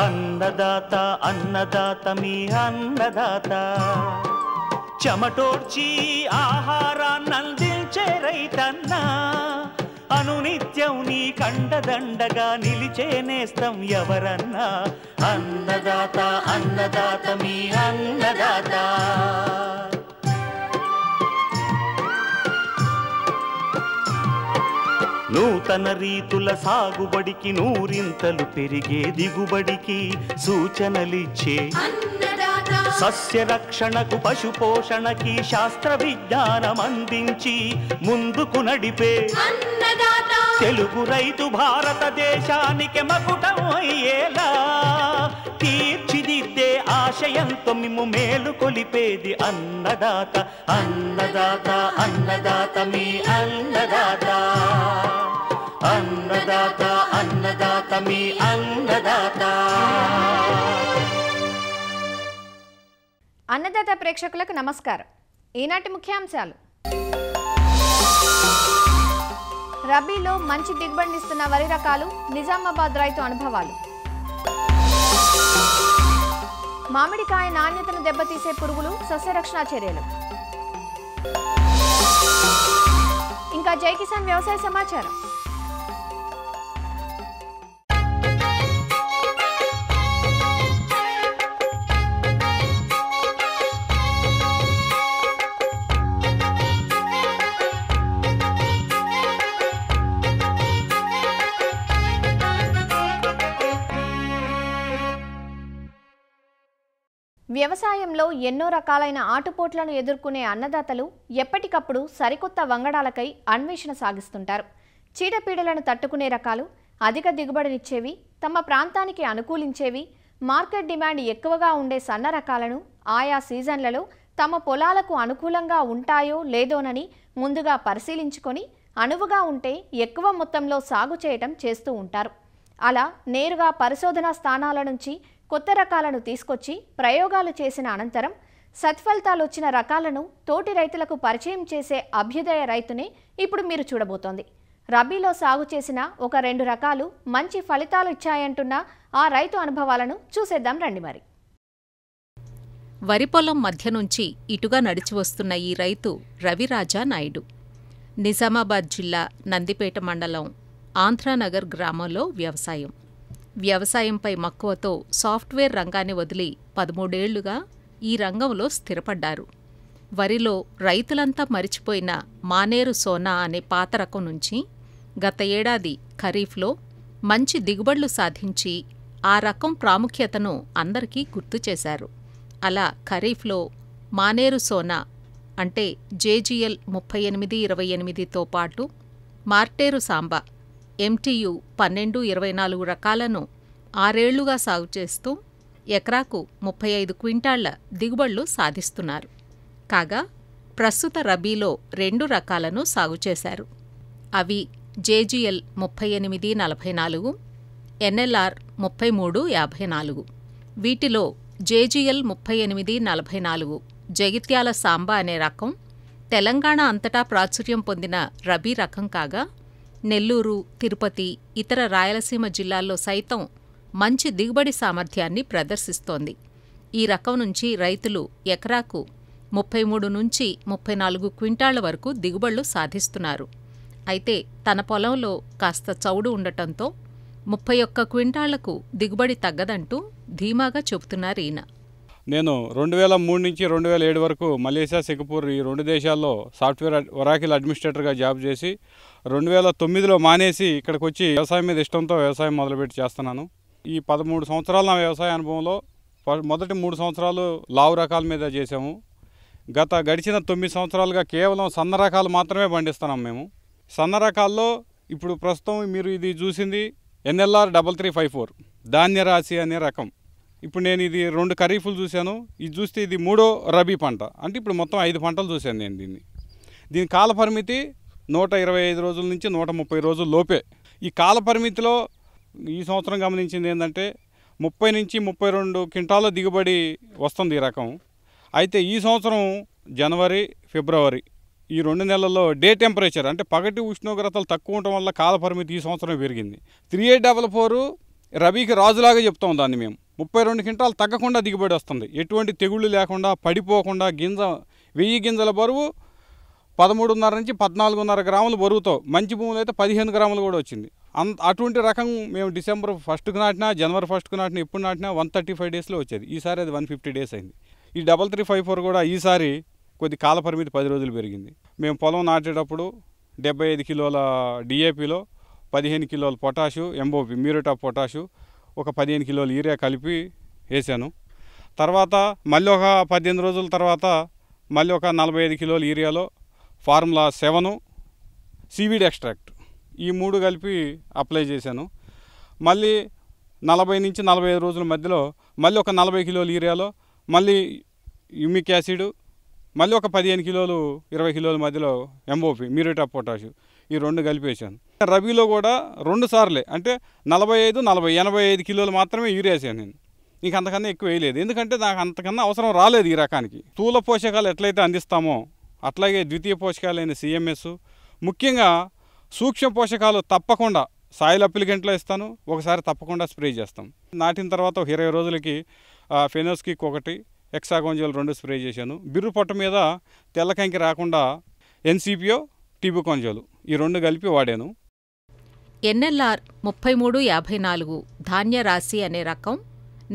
అన్నదాత అన్నదాత మీ అన్నదాత చెమటోడ్చి ఆహారాన్నందించే రైతన్నా అనునిత్యం నీ కండదండగా నిలిచే నేస్తం ఎవరన్నా అన్నదాత అన్నదాత మీ అన్నదాత నూతన రీతుల సాగుబడికి నూరింతలు పెరిగే దిగుబడికి సూచనలిచ్చే సస్య రక్షణకు పశు పోషణకి శాస్త్ర విజ్ఞానం అందించి ముందుకు నడిపే తెలుగు రైతు భారతదేశానికి మకుటం అయ్యేలా తీర్చిదిద్దే ఆశయంతో మిమ్ము మేలు కొలిపేది అన్నదాత అన్నదాత అన్నదాత మీ అన్నదాత అన్నదాత అన్నదాత మీ అన్నదాత. అన్నదాత ప్రేక్షకులకు నమస్కారం. ఈనాటి ముఖ్యాంశాలు: రబీలో మంచి దిగుబడినిస్తున్న వరి రకాలు, నిజామాబాద్ రైతు అనుభవాలు, మామిడికాయ నాణ్యతను దెబ్బతీసే పురుగులు, సస్యరక్షణ చర్యలు, ఇంకా జై కిసాన్ వ్యవసాయ సమాచారం. వ్యవసాయంలో ఎన్నో రకాలైన ఆటుపోట్లను ఎదుర్కొనే అన్నదాతలు ఎప్పటికప్పుడు సరికొత్త వంగడాలకై అన్వేషణ సాగిస్తుంటారు. చీడపీడలను తట్టుకునే రకాలు, అధిక దిగుబడినిచ్చేవి, తమ ప్రాంతానికి అనుకూలించేవి, మార్కెట్ డిమాండ్ ఎక్కువగా ఉండే సన్న రకాలను ఆయా సీజన్లలో తమ పొలాలకు అనుకూలంగా ఉంటాయో లేదోనని ముందుగా పరిశీలించుకొని అనువుగా ఉంటే ఎక్కువ మొత్తంలో సాగు చేయటం చేస్తూ ఉంటారు. అలా నేరుగా పరిశోధనా స్థానాల నుంచి కొత్త రకాలను తీసుకొచ్చి ప్రయోగాలు చేసిన అనంతరం సత్ఫలితాలు వచ్చిన రకాలను తోటి రైతులకు పరిచయం చేసే అభ్యుదయ రైతునే ఇప్పుడు మీరు చూడబోతోంది. రబీలో సాగు చేసిన ఒక 2 రకాలు మంచి ఫలితాలు ఇచ్చాయంటున్న ఆ రైతు అనుభవాలను చూసేద్దాం రండి. మరి వరి పొలం మధ్య నుంచి ఇటుగా నడిచి వస్తున్న ఈ రైతు రవిరాజా నాయుడు. నిజామాబాద్ జిల్లా నందిపేట మండలం ఆంధ్రానగర్ గ్రామంలో వ్యవసాయంపై మక్కువతో సాఫ్ట్వేర్ రంగాన్ని వదిలి 13 ఏళ్లుగా ఈ రంగంలో స్థిరపడ్డారు. వరిలో రైతులంతా మరిచిపోయిన మానేరు సోనా అనే పాత రకం నుంచి గత ఏడాది ఖరీఫ్లో మంచి దిగుబడులు సాధించి ఆ రకం ప్రాముఖ్యతను అందరికీ గుర్తు చేశారు. అలా ఖరీఫ్లో మానేరు సోనా అంటే JGL 3828తో పాటు మార్టేరు సాంబా MTU 1224 రకాలను 6 ఏళ్లుగా సాగు చేస్తూ ఎకరాకు 35 క్వింటాళ్ల దిగుబడులు సాధిస్తున్నారు. కాగా ప్రస్తుత రబీలో 2 రకాలను సాగు చేశారు. అవి JGL 3844, NLR 3354. వీటిలో JGL 3844 జగిత్యాల సాంబా అనే రకం తెలంగాణ అంతటా ప్రాచుర్యం పొందిన రబీ రకం కాగా నెల్లూరు, తిరుపతి, ఇతర రాయలసీమ జిల్లాల్లో సైతం మంచి దిగుబడి సామర్థ్యాన్ని ప్రదర్శిస్తోంది. ఈ రకం నుంచి రైతులు ఎకరాకు 33 నుంచి 34 క్వింటాళ్ల వరకు దిగుబడులు సాధిస్తున్నారు. అయితే తన పొలంలో కాస్త చౌడు ఉండటంతో 31 క్వింటాళ్లకు దిగుబడి తగ్గదంటూ ధీమాగా చెబుతున్నారు ఈయన. నేను 2003 నుంచి 2007 వరకు మలేషియా, సింగపూర్ ఈ 2 దేశాల్లో సాఫ్ట్వేర్ ఒరాకిల్ అడ్మినిస్ట్రేటర్గా జాబ్ చేసి 2009లో మానేసి ఇక్కడికి వచ్చి వ్యవసాయం మీద ఇష్టంతో వ్యవసాయం మొదలుపెట్టి చేస్తున్నాను. ఈ 13 సంవత్సరాల నా వ్యవసాయ అనుభవంలో మొదటి 3 సంవత్సరాలు లావు రకాల మీద చేసాము. గడిచిన 9 సంవత్సరాలుగా కేవలం సన్న రకాలు మాత్రమే పండిస్తున్నాం మేము. సన్న రకాల్లో ఇప్పుడు ప్రస్తుతం మీరు ఇది చూసింది NLR 3354 ధాన్యరాశి అనే రకం. ఇప్పుడు నేను ఇది 2 ఖరీఫ్లు చూశాను. ఇది చూస్తే ఇది 3వ రబీ పంట. అంటే ఇప్పుడు మొత్తం 5 పంటలు చూశాను నేను దీని కాల పరిమితి 125 రోజుల నుంచి 130 రోజుల లోపే. ఈ కాల పరిమితిలో ఈ సంవత్సరం గమనించింది ఏంటంటే 30 నుంచి 32 క్వింటాల దిగుబడి వస్తుంది ఈ రకం. అయితే ఈ సంవత్సరం జనవరి, ఫిబ్రవరి ఈ 2 నెలల్లో డే టెంపరేచర్ అంటే పగటి ఉష్ణోగ్రతలు తక్కువ ఉండటం వల్ల కాల పరిమితి ఈ సంవత్సరం పెరిగింది. 3844 రబీకి రాజులాగా చెప్తాం దాన్ని మేము. 32 క్వింటాలు తగ్గకుండా దిగుబడి వస్తుంది, ఎటువంటి తెగుళ్ళు లేకుండా, పడిపోకుండా. గింజ 1000 గింజల బరువు 13.5 నుంచి 14.5 గ్రాముల బరువుతో, మంచి భూములు అయితే 15 గ్రాములు కూడా వచ్చింది. అటువంటి రకం మేము డిసెంబర్ 1కు నాటినా, జనవరి 1కు నాటినా, ఎప్పుడు నాటినా 135 డేస్లో వచ్చేది. ఈసారి అది 150 డేస్ అయింది. ఈ 3354 కూడా ఈసారి కొద్ది కాల పరిమితి 10 రోజులు పెరిగింది. మేము పొలం నాటేటప్పుడు 75 కిలోల డిఏపిలో 15 కిలోల potash, MOP muriate of potash, ఒక 15 కిలోల యూరియా కలిపి వేసాను. తర్వాత మళ్ళీ ఒక 18 రోజుల తర్వాత మళ్ళీ ఒక 45 కిలోల యూరియాలో ఫార్ములా 7 సీవీడ్ ఎక్స్ట్రాక్ట్, ఈ 3 కలిపి అప్లై చేశాను. మళ్ళీ 40 నుంచి 45 రోజుల మధ్యలో మళ్ళీ ఒక 40 కిలోల యూరియాలో మళ్ళీ యూమిక్ యాసిడ్, మళ్ళీ ఒక 15 కిలోలు 20 కిలోల మధ్యలో ఎంఓపి మ్యూరేట్ ఆఫ్ పొటాషు, ఈ 2 కలిపేసాను. రబీలో కూడా 2 సార్లే, అంటే 45, 40, 85 కిలోలు మాత్రమే యూరియా వేసాను నేను. ఇంక అంతకన్నా ఎక్కువ వేయలేదు, ఎందుకంటే నాకు అంతకన్నా అవసరం రాలేదు ఈ రకానికి. స్థూల పోషకాలు ఎట్లయితే అందిస్తామో అట్లాగే ద్వితీయ పోషకాలైన సిఎంఎస్, ముఖ్యంగా సూక్ష్మ పోషకాలు తప్పకుండా సాయిల్ అప్లికెంట్లో ఇస్తాను, ఒకసారి తప్పకుండా స్ప్రే చేస్తాం. నాటిన తర్వాత ఒక 20 రోజులకి ఫెనోస్కిక్ 1, హెక్సాగోంజోల్ 2 స్ప్రే చేశాను. బిర్రు పొట్ట మీద తెల్లకంకి రాకుండా ఎన్సిపిఓ, టిబుకోంజోల్, ఈ 2 కలిపి వాడాను. ఎన్ఎల్ఆర్ 3354 ధాన్య రాశి అనే రకం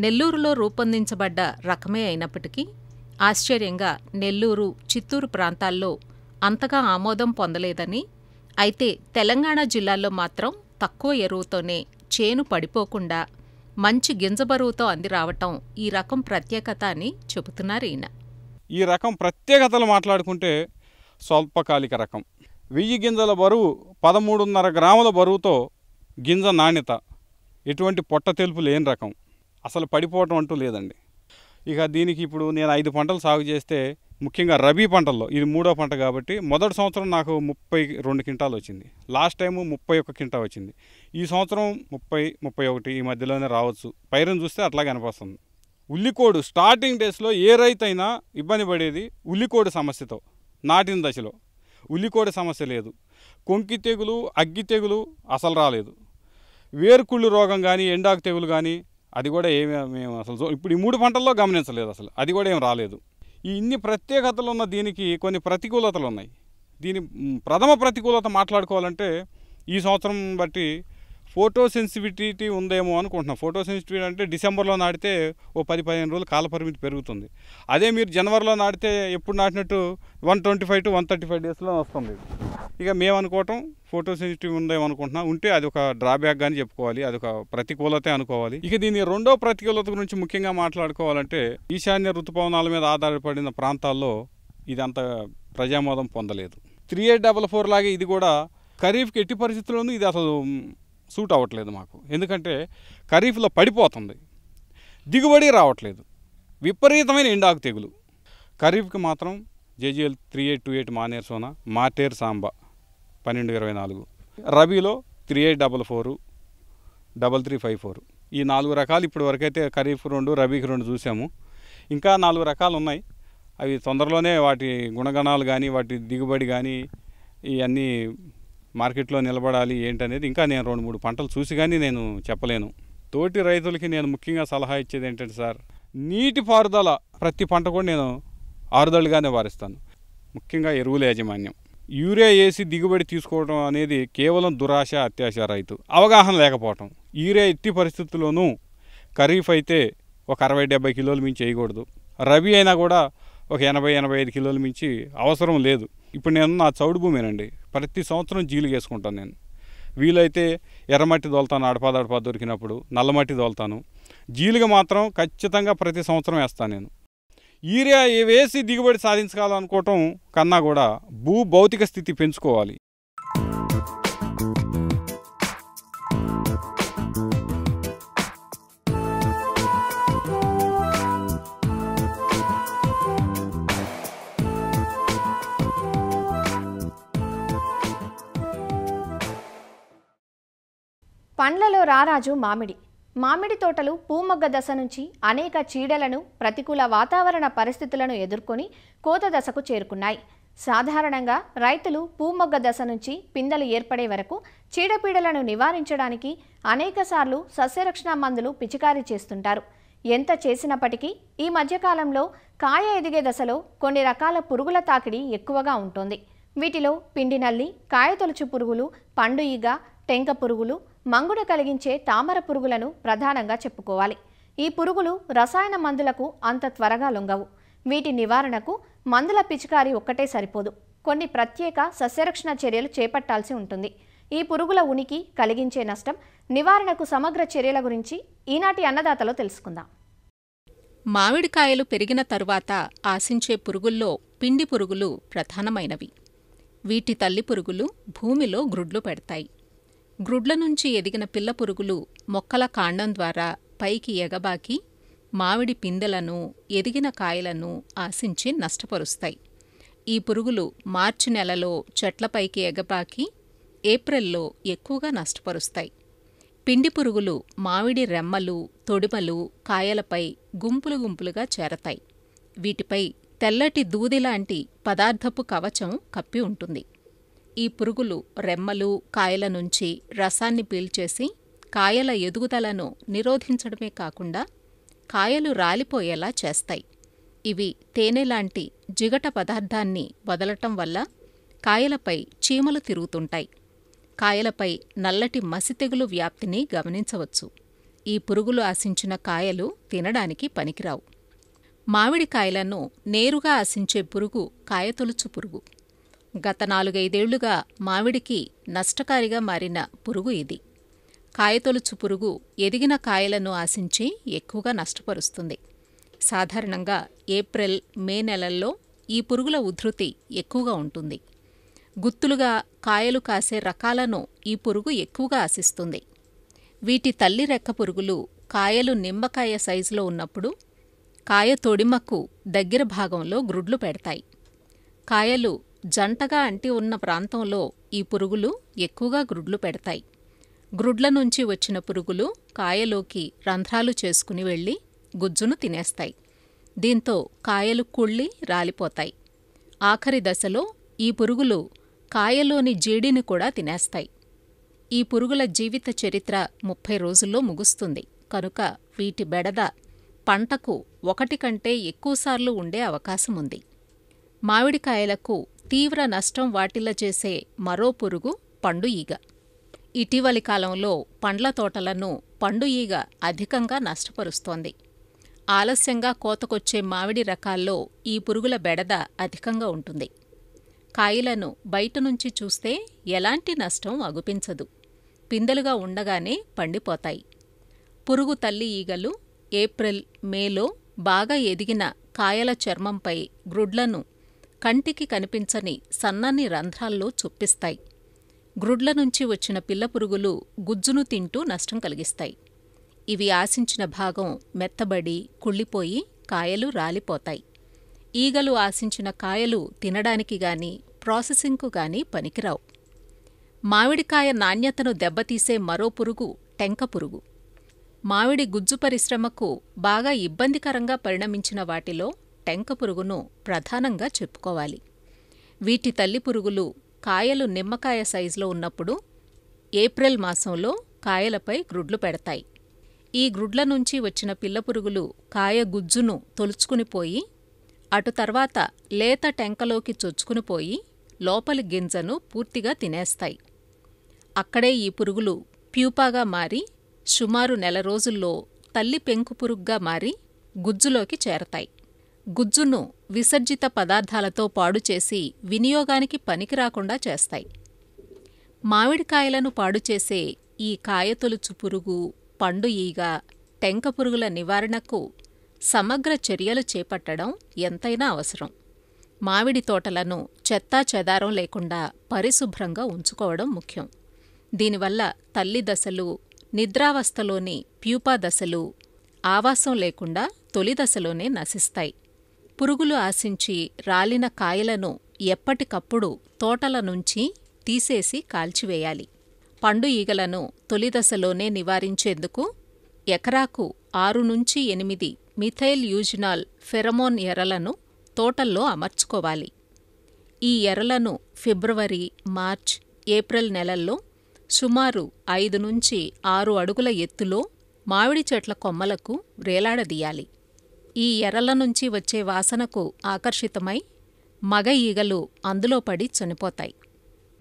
నెల్లూరులో రూపొందించబడ్డ రకమే అయినప్పటికీ ఆశ్చర్యంగా నెల్లూరు, చిత్తూరు ప్రాంతాల్లో అంతగా ఆమోదం పొందలేదని, అయితే తెలంగాణ జిల్లాల్లో మాత్రం తక్కువ ఎరువుతోనే చేను పడిపోకుండా మంచి గింజ బరువుతో అంది రావటం ఈ రకం ప్రత్యేకత అని చెబుతున్నారు ఈయన. ఈ రకం ప్రత్యేకతలు మాట్లాడుకుంటే స్వల్పకాలిక రకం. 1000 గింజల బరువు, 13.5 గ్రాముల బరువుతో గింజ నాణ్యత, ఎటువంటి పొట్ట తెలుపు లేని రకం, అసలు పడిపోవటం అంటూ లేదండి. ఇక దీనికి ఇప్పుడు నేను 5 పంటలు సాగు చేస్తే, ముఖ్యంగా రబీ పంటల్లో ఇది 3వ పంట కాబట్టి, మొదటి సంవత్సరం నాకు 32 క్వింటాలు వచ్చింది, లాస్ట్ టైము 31 క్వింటా వచ్చింది. ఈ సంవత్సరం 30, 31 ఈ మధ్యలోనే రావచ్చు. పైరును చూస్తే అట్లాగే అనిపిస్తుంది. ఉల్లికోడు స్టార్టింగ్ డేస్లో ఏ రైతు అయినా ఇబ్బంది పడేది ఉల్లికోడు సమస్యతో. నాటిన దశలో ఉల్లికోడి సమస్య లేదు, కొంకి తెగులు, అగ్గి తెగులు అసలు రాలేదు, వేరుకుళ్ళు రోగం కానీ, ఎండాకు తెగులు కానీ అది కూడా మేము అసలు ఇప్పుడు ఈ 3 పంటల్లో గమనించలేదు, అసలు అది కూడా ఏం రాలేదు. ఈ ఇన్ని ప్రత్యేకతలు ఉన్న దీనికి కొన్ని ప్రతికూలతలు ఉన్నాయి. దీని ప్రథమ ప్రతికూలత మాట్లాడుకోవాలంటే ఈ సంవత్సరం బట్టి ఫోటో సెన్సిటివిటీ ఉందేమో అనుకుంటున్నాం. ఫోటో సెన్సిటివిటీ అంటే డిసెంబర్లో నాటితే ఓ 10-15 రోజులు కాలపరిమితి పెరుగుతుంది. అదే మీరు జనవరిలో నాటితే ఎప్పుడు నాటినట్టు 125 to 135 డేస్లో వస్తుంది. ఇక మేము అనుకోవటం ఫోటో సెన్సిటివ్ ఉందేమో అనుకుంటున్నాం. ఉంటే అది ఒక డ్రాబ్యాక్ కానీ చెప్పుకోవాలి, అది ఒక ప్రతికూలతే అనుకోవాలి. ఇక దీని రెండో ప్రతికూలత గురించి ముఖ్యంగా మాట్లాడుకోవాలంటే, ఈశాన్య ఋతుపవనాల మీద ఆధారపడిన ప్రాంతాల్లో ఇది అంత ప్రజామోదం పొందలేదు. 3844 లాగే ఇది కూడా ఖరీఫ్కి ఎట్టి పరిస్థితుల్లోనూ ఇది అసలు సూట్ అవ్వట్లేదు మాకు. ఎందుకంటే ఖరీఫ్లో పడిపోతుంది, దిగుబడి రావట్లేదు, విపరీతమైన ఎండాకు తెగులు. ఖరీఫ్కి మాత్రం జేజీఎల్ 3828 మానేర్ సోనా, మార్టేర్ సాంబా 1224, రబీలో 3844, 3354, ఈ 4 రకాలు ఇప్పటి వరకైతే ఖరీఫ్ 2, రబీకి 2 చూసాము. ఇంకా 4 రకాలు ఉన్నాయి. అవి తొందరలోనే వాటి గుణగణాలు కానీ, వాటి దిగుబడి కానీ ఇవన్నీ మార్కెట్లో నిలబడాలి ఏంటనేది ఇంకా నేను 2-3 పంటలు చూసి కానీ నేను చెప్పలేను. తోటి రైతులకి నేను ముఖ్యంగా సలహా ఇచ్చేది ఏంటంటే సార్, నీటి పారుదల ప్రతి పంట కూడా నేను ఆరుదళ్ళుగానే వారిస్తాను. ముఖ్యంగా ఎరువుల యాజమాన్యం, యూరియా వేసి దిగుబడి తీసుకోవడం అనేది కేవలం దురాశ, అత్యాశ, రైతు అవగాహన లేకపోవటం. యూరియా ఎట్టి పరిస్థితుల్లోనూ ఖరీఫ్ అయితే ఒక 60-70 కిలోలు మించి వేయకూడదు, రబీ అయినా కూడా ఒక 80-85 కిలోలు మించి అవసరం లేదు. ఇప్పుడు నేను నా చౌడు భూమేనండి, ప్రతి సంవత్సరం జీలుగు వేసుకుంటాను నేను. వీలైతే ఎర్రమట్టి దోలుతాను, అడపా దొరికినప్పుడు నల్లమట్టి దోలుతాను. జీలుగ మాత్రం ఖచ్చితంగా ప్రతి సంవత్సరం వేస్తాను నేను. యూరియా వేసి దిగుబడి సాధించాలనుకోవటం కన్నా కూడా భౌతిక స్థితి పెంచుకోవాలి. పండ్లలో రారాజు మామిడి. మామిడి తోటలు పూమొగ్గ దశ నుంచి అనేక చీడలను, ప్రతికూల వాతావరణ పరిస్థితులను ఎదుర్కొని కోత దశకు చేరుకున్నాయి. సాధారణంగా రైతులు పూమొగ్గ దశ నుంచి పిందెలు ఏర్పడే వరకు చీడపీడలను నివారించడానికి అనేకసార్లు సస్యరక్షణ మందులు పిచికారీ చేస్తుంటారు. ఎంత చేసినప్పటికీ ఈ మధ్యకాలంలో కాయ ఎదిగే దశలో కొన్ని రకాల పురుగుల తాకిడి ఎక్కువగా ఉంటుంది. వీటిలో పిండి నల్లి, కాయతొలుచు పురుగులు, పండు ఈగ, టెంక పురుగులు, మంగుడ కలిగించే తామర పురుగులను ప్రధానంగా చెప్పుకోవాలి. ఈ పురుగులు రసాయన మందులకు అంత త్వరగా లొంగవు. వీటి నివారణకు మందుల పిచికారీ ఒక్కటే సరిపోదు. కొన్ని ప్రత్యేక సస్యరక్షణ చర్యలు చేపట్టాల్సి ఉంటుంది. ఈ పురుగుల ఉనికి కలిగించే నష్టం నివారణకు సమగ్ర చర్యల గురించి ఈనాటి అన్నదాతలో తెలుసుకుందాం. మామిడికాయలు పెరిగిన తరువాత ఆశించే పురుగుల్లో పిండి పురుగులు ప్రధానమైనవి. వీటి తల్లి పురుగులు భూమిలో గ్రుడ్లు పెడతాయి. గ్రుడ్ల నుంచి ఎదిగిన పిల్ల పురుగులు మొక్కల కాండం ద్వారా పైకి ఎగబాకి మామిడి పిందెలను, ఎదిగిన కాయలను ఆశించి నష్టపరుస్తాయి. ఈ పురుగులు మార్చి నెలలో చెట్లపైకి ఎగబాకి ఏప్రిల్లో ఎక్కువగా నష్టపరుస్తాయి. పిండి పురుగులు మామిడి రెమ్మలు, తొడిమలు, కాయలపై గుంపులు గుంపులుగా చేరతాయి. వీటిపై తెల్లటి దూదిలాంటి పదార్థపు కవచం కప్పి ఉంటుంది. ఈ పురుగులు రెమ్మలు, కాయల నుంచి రసాన్ని పీల్చేసి కాయల ఎదుగుదలను నిరోధించడమే కాకుండా కాయలు రాలిపోయేలా చేస్తాయి. ఇవి తేనెలాంటి జిగట పదార్థాన్ని వదలటం వల్ల కాయలపై చీమలు తిరుగుతుంటాయి. కాయలపై నల్లటి మసితెగులు వ్యాప్తిని గమనించవచ్చు. ఈ పురుగులు ఆశించిన కాయలు తినడానికి పనికిరావు. మామిడికాయలను నేరుగా ఆశించే పురుగు కాయతొలుచు పురుగు. గత 4-5 ఏళ్లుగా మామిడికి నష్టకారిగా మారిన పురుగు ఇది. కాయతొలుచు పురుగు ఎదిగిన కాయలను ఆశించి ఎక్కువగా నష్టపరుస్తుంది. సాధారణంగా ఏప్రిల్, మే నెలల్లో ఈ పురుగుల ఉధృతి ఎక్కువగా ఉంటుంది. గుత్తులుగా కాయలు కాసే రకాలను ఈ పురుగు ఎక్కువగా ఆశిస్తుంది. వీటి తల్లి రెక్క పురుగులు కాయలు నిమ్మకాయ సైజులో ఉన్నప్పుడు కాయ తొడిమకు దగ్గర భాగంలో గ్రుడ్లు పెడతాయి. కాయలు జంటగా అంటి ఉన్న ప్రాంతంలో ఈ పురుగులు ఎక్కువగా గ్రుడ్లు పెడతాయి. గ్రుడ్ల నుంచి వచ్చిన పురుగులు కాయలోకి రంధ్రాలు చేసుకుని వెళ్లి గుజ్జును తినేస్తాయి. దీంతో కాయలు కుళ్ళి రాలిపోతాయి. ఆఖరి దశలో ఈ పురుగులు కాయలోని జీడిని కూడా తినేస్తాయి. ఈ పురుగుల జీవిత చరిత్ర 30 రోజుల్లో ముగుస్తుంది. కనుక వీటి బెడద పంటకు 1 కంటే ఎక్కువసార్లు ఉండే అవకాశముంది. మామిడికాయలకు తీవ్ర నష్టం వాటిల్ల చేసే మరో పురుగు పండు ఈగ. ఇటీవలి కాలంలో పండ్ల తోటలను పండు ఈగ అధికంగా నష్టపరుస్తోంది. ఆలస్యంగా కోతకొచ్చే మామిడి రకాల్లో ఈ పురుగుల బెడద అధికంగా ఉంటుంది. కాయలను బయట నుంచి చూస్తే ఎలాంటి నష్టం అగుపించదు. పిందెలుగా ఉండగానే పండిపోతాయి. పురుగు తల్లి ఈగలు ఏప్రిల్, మేలో బాగా ఎదిగిన కాయల చర్మంపై గ్రుడ్లను కంటికి కనిపించని సన్నని రంధ్రాల్లో చొప్పిస్తాయి. గ్రుడ్ల నుంచి వచ్చిన పిల్ల పురుగులు గుజ్జును తింటూ నష్టం కలిగిస్తాయి. ఇవి ఆశించిన భాగం మెత్తబడి కుళ్ళిపోయి కాయలు రాలిపోతాయి. ఈగలు ఆశించిన కాయలు తినడానికి గాని ప్రాసెసింగ్కు గాని పనికిరావు. మామిడికాయ నాణ్యతను దెబ్బతీసే మరో పురుగు టెంక పురుగు. మామిడి గుజ్జు పరిశ్రమకు బాగా ఇబ్బందికరంగా పరిణమించిన వాటిలో టెంక పురుగును ప్రధానంగా చెప్పుకోవాలి. వీటి తల్లి పురుగులు కాయలు నిమ్మకాయ సైజులో ఉన్నప్పుడు ఏప్రిల్ మాసంలో కాయలపై గ్రుడ్లు పెడతాయి. ఈ గ్రుడ్ల నుంచి వచ్చిన పిల్ల పురుగులు కాయ గుజ్జును తొలుచుకునిపోయి అటు తర్వాత లేత టెంకలోకి చొచ్చుకునిపోయి లోపలి గింజను పూర్తిగా తినేస్తాయి. అక్కడే ఈ పురుగులు ప్యూపాగా మారి సుమారు 1 రోజుల్లో తల్లి పెంకు పురుగుగా మారి గుజ్జులోకి చేరతాయి. గుజ్జును విసర్జిత పదార్థాలతో పాడుచేసి వినియోగానికి పనికిరాకుండా చేస్తాయి. మామిడికాయలను పాడుచేసే ఈ కాయతొలుచు పురుగు, పండు ఈగ, టెంక పురుగుల నివారణకు సమగ్ర చర్యలు చేపట్టడం ఎంతైనా అవసరం. మామిడి తోటలను చెత్తా చెదారం లేకుండా పరిశుభ్రంగా ఉంచుకోవడం ముఖ్యం. దీనివల్ల తల్లి దశలు, నిద్రావస్థలోని ప్యూపా దశలు ఆవాసం లేకుండా తొలి దశలోనే నశిస్తాయి. పురుగులు ఆశించి రాలిన కాయలను ఎప్పటికప్పుడు తోటల నుంచి తీసేసి కాల్చివేయాలి. పండు ఈగలను తొలి దశలోనే నివారించేందుకు ఎకరాకు 6 నుంచి 8 మిథైల్ యూజినాల్ ఫెరమోన్ ఎరలను తోటల్లో అమర్చుకోవాలి. ఈ ఎరలను ఫిబ్రవరి, మార్చ్, ఏప్రిల్ నెలల్లో సుమారు 5 నుంచి 6 అడుగుల ఎత్తులో మామిడి చెట్ల కొమ్మలకు వ్రేలాడదీయాలి. ఈ ఎరల నుంచి వచ్చే వాసనకు ఆకర్షితమై మగ ఈగలు అందులో పడి చనిపోతాయి.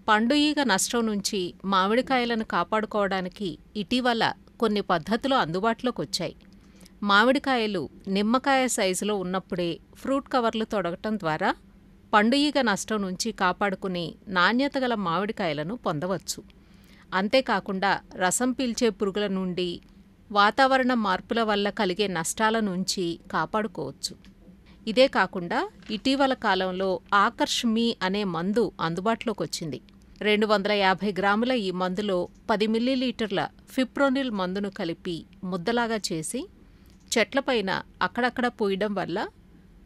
పండు ఈగ నష్టం నుంచి మామిడికాయలను కాపాడుకోవడానికి ఇటీవల కొన్ని పద్ధతులు అందుబాటులోకి వచ్చాయి. మామిడికాయలు నిమ్మకాయ సైజులో ఉన్నప్పుడే ఫ్రూట్ కవర్లు తొడగటం ద్వారా పండు ఈగ నష్టం నుంచి కాపాడుకుని నాణ్యత గల మామిడికాయలను పొందవచ్చు. అంతేకాకుండా రసం పీల్చే పురుగుల నుండి, వాతావరణ మార్పుల వల్ల కలిగే నష్టాల నుంచి కాపాడుకోవచ్చు. ఇదే కాకుండా ఇటీవల కాలంలో ఆకర్ష్ మీ అనే మందు అందుబాటులోకి వచ్చింది. 250 గ్రాముల ఈ మందులో 10 మిల్లీలీటర్ల ఫిప్రోనిల్ మందును కలిపి ముద్దలాగా చేసి చెట్లపైన అక్కడక్కడ పూయడం వల్ల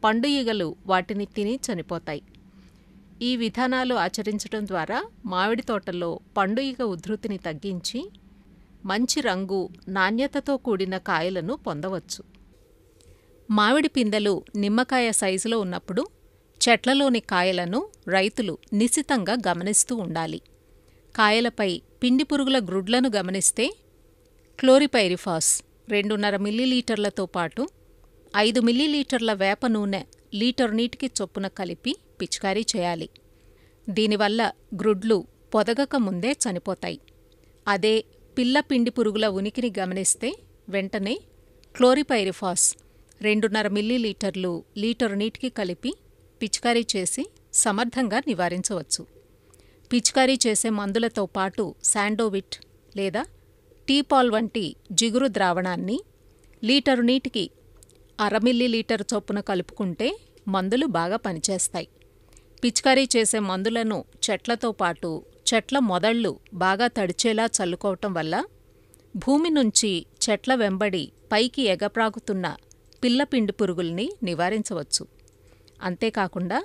పండు ఈగలు వాటిని తిని చనిపోతాయి. ఈ విధానాలు ఆచరించడం ద్వారా మామిడి తోటల్లో పండు ఈగ ఉధృతిని తగ్గించి మంచి రంగు, నాణ్యతతో కూడిన కాయలను పొందవచ్చు. మామిడి పిందెలు నిమ్మకాయ సైజులో ఉన్నప్పుడు చెట్లలోని కాయలను రైతులు నిశితంగా గమనిస్తూ ఉండాలి. కాయలపై పిండి పురుగుల గ్రుడ్లను గమనిస్తే క్లోరిపైరిఫాస్ 2.5 మిల్లీలీటర్లతో పాటు 5 మిల్లీలీటర్ల వేప నూనె లీటర్ నీటికి చొప్పున కలిపి పిచికారీ చేయాలి. దీనివల్ల గ్రుడ్లు పొదగక ముందే చనిపోతాయి. అదే పిల్ల పిండి పురుగుల ఉనికిని గమనిస్తే వెంటనే క్లోరిపైరిఫాస్ 2.5 మిల్లీలీటర్లు లీటర్ నీటికి కలిపి పిచికారీ చేసి సమర్థంగా నివారించవచ్చు. పిచికారీ చేసే మందులతో పాటు శాండోవిట్ లేదా టీపాల్ వంటి జిగురు ద్రావణాన్ని లీటరు నీటికి 1/2 మిల్లీలీటర్ చొప్పున కలుపుకుంటే మందులు బాగా పనిచేస్తాయి. పిచికారీ చేసే మందులను చెట్లతో పాటు చెట్ల మొదళ్ళు బాగా తడిచేలా చల్లుకోవటం వల్ల భూమి నుంచి చెట్ల వెంబడి పైకి ఎగప్రాగుతున్న పిల్లపిండి పురుగుల్ని నివారించవచ్చు. అంతేకాకుండా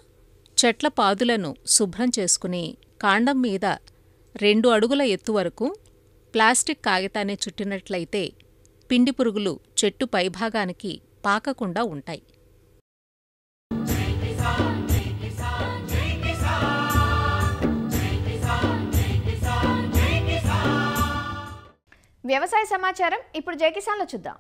చెట్ల పాదులను శుభ్రం చేసుకుని కాండం మీద 2 అడుగుల ఎత్తు వరకు ప్లాస్టిక్ కాగితాన్ని చుట్టినట్లయితే పిండి పురుగులు చెట్టు పైభాగానికి పాకకుండా ఉంటాయి. వ్యవసాయ సమాచారం ఇప్పుడు జై కిసాన్లో చూద్దాం.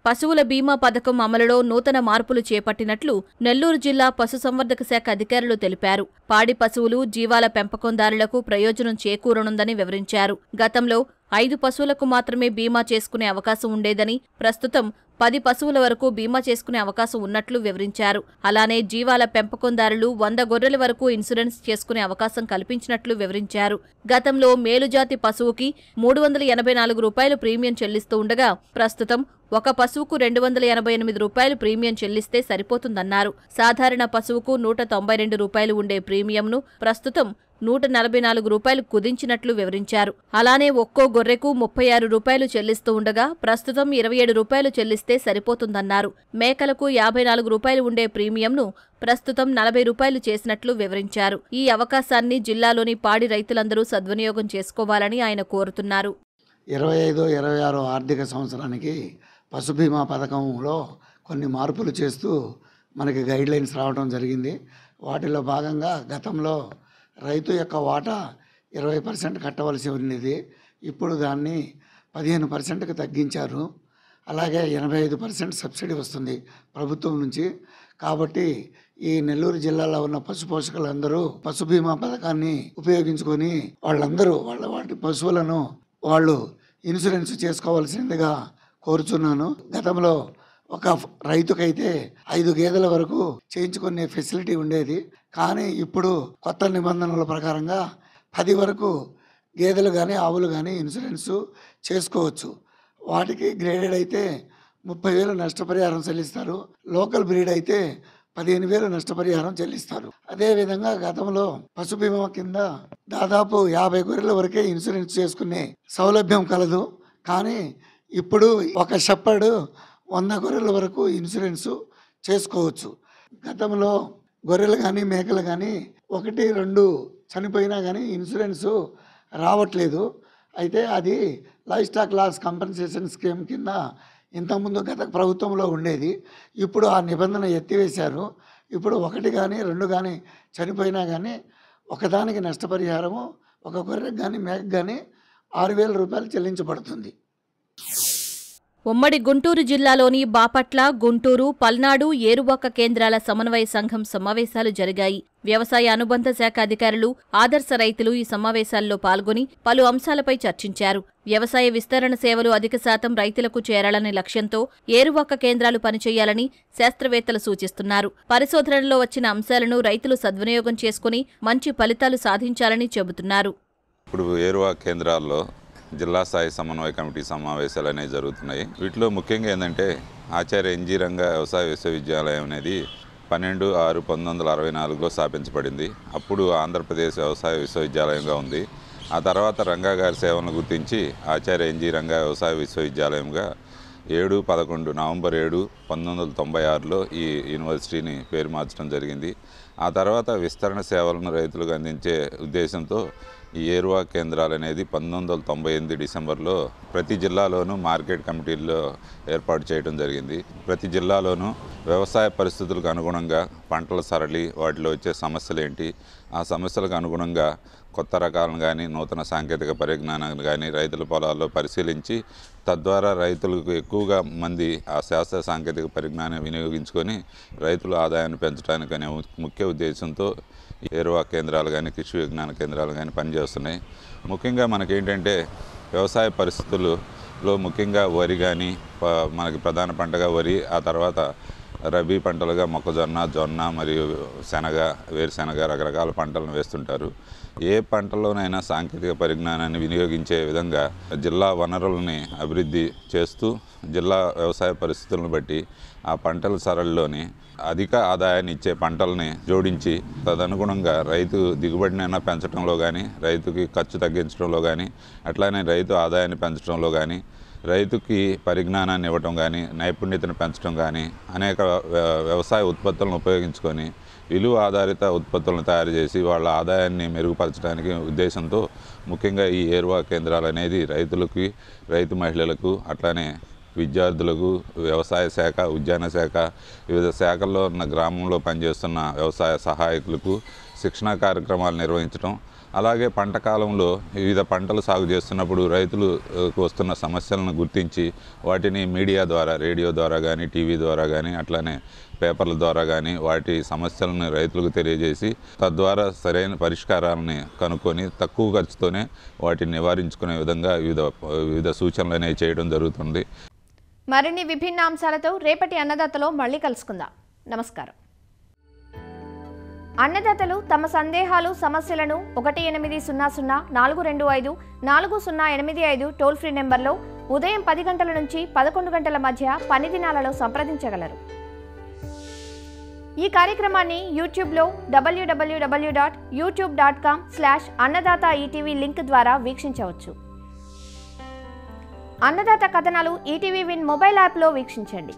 పశువుల బీమా పథకం అమలులో నూతన మార్పులు చేపట్టినట్లు నెల్లూరు జిల్లా పశుసంవర్ధక శాఖ అధికారులు తెలిపారు. పాడి పశువులు, జీవాల పెంపకందారులకు ప్రయోజనం చేకూరనుందని వివరించారు. గతంలో 5 పశువులకు మాత్రమే బీమా చేసుకునే అవకాశం ఉండేదని, ప్రస్తుతం 10 పశువుల వరకు బీమా చేసుకునే అవకాశం ఉన్నట్లు వివరించారు. అలానే జీవాల పెంపకందారులు 100 గొర్రెల వరకు ఇన్సూరెన్స్ చేసుకునే అవకాశం కల్పించినట్లు వివరించారు. గతంలో మేలుజాతి పశువుకి 384 రూపాయలు ప్రీమియం చెల్లిస్తూ ఉండగా ప్రస్తుతం ఒక పశువుకు 288 రూపాయలు ప్రీమియం చెల్లిస్తే సరిపోతుందన్నారు. సాధారణ పశువుకు 192 రూపాయలు ఉండే ప్రీమియంను ప్రస్తుతం 144 రూపాయలు కుదించినట్లు వివరించారు. అలానే ఒక్కో గొర్రెకు 36 రూపాయలు చెల్లిస్తూ ఉండగా ప్రస్తుతం 27 రూపాయలు చెల్లిస్తే సరిపోతుందన్నారు. మేకలకు 54 రూపాయలు ఉండే ప్రీమియంను ప్రస్తుతం 40 రూపాయలు చేసినట్లు వివరించారు. ఈ అవకాశాన్ని జిల్లాలోని పాడి రైతులందరూ సద్వినియోగం చేసుకోవాలని ఆయన కోరుతున్నారు. 25-26 ఆర్థిక సంవత్సరానికి పశు బీమా పథకంలో కొన్ని మార్పులు చేస్తూ మనకి గైడ్లైన్స్ రావడం జరిగింది. వాటిలో భాగంగా గతంలో రైతు యొక్క వాటా 20% కట్టవలసి ఉన్నది. ఇప్పుడు దాన్ని 15%కి తగ్గించారు. అలాగే 85% సబ్సిడీ వస్తుంది ప్రభుత్వం నుంచి. కాబట్టి ఈ నెల్లూరు జిల్లాలో ఉన్న పశు పోషకులందరూ పశు బీమా పథకాన్ని ఉపయోగించుకొని వాళ్ళందరూ వాటి పశువులను వాళ్ళు ఇన్సూరెన్స్ చేసుకోవాల్సిందిగా కోరుచున్నాను. గతంలో ఒక రైతుకైతే 5 గేదెల వరకు చేయించుకునే ఫెసిలిటీ ఉండేది. కానీ ఇప్పుడు కొత్త నిబంధనల ప్రకారంగా 10 వరకు గేదెలు కానీ ఆవులు కానీ ఇన్సూరెన్స్ చేసుకోవచ్చు. వాటికి గ్రేడెడ్ అయితే 30,000 నష్టపరిహారం చెల్లిస్తారు. లోకల్ బ్రీడ్ అయితే 15,000 నష్టపరిహారం చెల్లిస్తారు. అదేవిధంగా గతంలో పశు బీమా కింద దాదాపు 50 గొర్రెల వరకే ఇన్సూరెన్స్ చేసుకునే సౌలభ్యం కలదు. కానీ ఇప్పుడు ఒక షెపర్డ్ 100 గొర్రెల వరకు ఇన్సూరెన్స్ చేసుకోవచ్చు. గతంలో గొర్రెలు కానీ మేకలు కానీ 1-2 చనిపోయినా కానీ ఇన్సూరెన్స్ రావట్లేదు. అయితే అది livestock loss compensation scheme కింద ఇంతకుముందు గత ప్రభుత్వంలో ఉండేది. ఇప్పుడు ఆ నిబంధన ఎత్తివేశారు. ఇప్పుడు 1 కానీ 2 కానీ చనిపోయినా కానీ ఒకదానికి నష్టపరిహారము ఒక గొర్రెకి కానీ మేకకు కానీ 6,000 రూపాయలు చెల్లించబడుతుంది. ఉమ్మడి గుంటూరు జిల్లాలోని బాపట్ల, గుంటూరు, పల్నాడు, ఏరువాక కేంద్రాల సమన్వయ సంఘం సమావేశాలు జరిగాయి. వ్యవసాయ అనుబంధ శాఖ అధికారులు, ఆదర్శ రైతులు ఈ సమావేశాల్లో పాల్గొని పలు అంశాలపై చర్చించారు. వ్యవసాయ విస్తరణ సేవలు అధిక శాతం రైతులకు చేరాలనే లక్ష్యంతో ఏరువాక కేంద్రాలు పనిచేయాలని శాస్త్రవేత్తలు సూచిస్తున్నారు. పరిశోధనలో వచ్చిన అంశాలను రైతులు సద్వినియోగం చేసుకుని మంచి ఫలితాలు సాధించాలని చెబుతున్నారు. ఇప్పుడు ఏరువాక కేంద్రాల్లో జిల్లా స్థాయి సమన్వయ కమిటీ సమావేశాలు అనేవి జరుగుతున్నాయి. వీటిలో ముఖ్యంగా ఏంటంటే ఆచార్య ఎన్జీ రంగా వ్యవసాయ విశ్వవిద్యాలయం అనేది 12/6/1964లో స్థాపించబడింది. అప్పుడు ఆంధ్రప్రదేశ్ వ్యవసాయ విశ్వవిద్యాలయంగా ఉంది. ఆ తర్వాత రంగా గారి సేవలను గుర్తించి ఆచార్య ఎన్జీ రంగా వ్యవసాయ విశ్వవిద్యాలయంగా 7/11 నవంబర్ 7, 1996లో ఈ యూనివర్సిటీని పేరు మార్చడం జరిగింది. ఆ తర్వాత విస్తరణ సేవలను రైతులకు అందించే ఉద్దేశంతో ఈ ఏరువాక కేంద్రాలు అనేది 1998 డిసెంబర్లో ప్రతి జిల్లాలోనూ మార్కెట్ కమిటీల్లో ఏర్పాటు చేయడం జరిగింది. ప్రతి జిల్లాలోనూ వ్యవసాయ పరిస్థితులకు అనుగుణంగా పంటల సరళి, వాటిలో వచ్చే సమస్యలు ఏంటి, ఆ సమస్యలకు అనుగుణంగా కొత్త రకాలను కానీ నూతన సాంకేతిక పరిజ్ఞానాన్ని కానీ రైతుల పొలాల్లో పరిశీలించి తద్వారా రైతులకు ఎక్కువగా మంది ఆ శాస్త్ర సాంకేతిక పరిజ్ఞానం వినియోగించుకొని రైతుల ఆదాయాన్ని పెంచడానికి అనే ముఖ్య ఉద్దేశంతో ఏరువాక కేంద్రాలు కానీ కృషి విజ్ఞాన కేంద్రాలు కానీ పనిచేస్తున్నాయి. ముఖ్యంగా మనకేంటంటే వ్యవసాయ పరిస్థితుల్లో ముఖ్యంగా వరి కానీ మనకి ప్రధాన పంటగా వరి, ఆ తర్వాత రబీ పంటలుగా మొక్కజొన్న, జొన్న మరియు శనగ, వేరుశెనగ రకరకాల పంటలను వేస్తుంటారు. ఏ పంటలోనైనా సాంకేతిక పరిజ్ఞానాన్ని వినియోగించే విధంగా జిల్లా వనరులని అభివృద్ధి చేస్తూ జిల్లా వ్యవసాయ పరిస్థితులను బట్టి ఆ పంటల సరళిలోని అధిక ఆదాయాన్ని ఇచ్చే పంటల్ని జోడించి తదనుగుణంగా రైతు దిగుబడినైనా పెంచడంలో కానీ, రైతుకి ఖర్చు తగ్గించడంలో కానీ, అట్లానే రైతు ఆదాయాన్ని పెంచడంలో కానీ, రైతుకి పరిజ్ఞానాన్ని ఇవ్వటం కానీ, నైపుణ్యతను పెంచడం కానీ, అనేక వ్యవసాయ ఉత్పత్తులను ఉపయోగించుకొని విలువ ఆధారిత ఉత్పత్తులను తయారు చేసి వాళ్ళ ఆదాయాన్ని మెరుగుపరచడానికి ఉద్దేశంతో ముఖ్యంగా ఈ ఏరువాక కేంద్రాలు అనేది రైతులకి, రైతు మహిళలకు, అట్లానే విద్యార్థులకు, వ్యవసాయ శాఖ, ఉద్యాన శాఖ, వివిధ శాఖల్లో ఉన్న గ్రామంలో పనిచేస్తున్న వ్యవసాయ సహాయకులకు శిక్షణా కార్యక్రమాలు నిర్వహించడం, అలాగే పంట కాలంలో వివిధ పంటలు సాగు చేస్తున్నప్పుడు రైతులకు వస్తున్న సమస్యలను గుర్తించి వాటిని మీడియా ద్వారా, రేడియో ద్వారా కానీ, టీవీ ద్వారా కానీ, అట్లానే పేపర్ల ద్వారా కానీ వాటి సమస్యలను రైతులకు తెలియజేసి తద్వారా సరైన పరిష్కారాలని కనుక్కొని తక్కువ ఖర్చుతోనే వాటిని నివారించుకునే విధంగా వివిధ సూచనలు అనేవి చేయడం జరుగుతుంది. మరిన్ని విభిన్న అంశాలతో రేపటి అన్నదాతలో మళ్ళీ కలుసుకుందాం. నమస్కారం. అన్నదాతలు తమ సందేహాలు, సమస్యలను 1800-425-4085 టోల్ ఫ్రీ నెంబర్లో ఉదయం 10 గంటల నుంచి 11 గంటల మధ్య పని దినాలలో సంప్రదించగలరు. ఈ కార్యక్రమాన్ని యూట్యూబ్లో www.youtube.com/అన్నదాత-ఈటీవీ లింక్ ద్వారా వీక్షించవచ్చు. అన్నదాత కథనాలు ఈటీవీ విన్ మొబైల్ యాప్లో వీక్షించండి.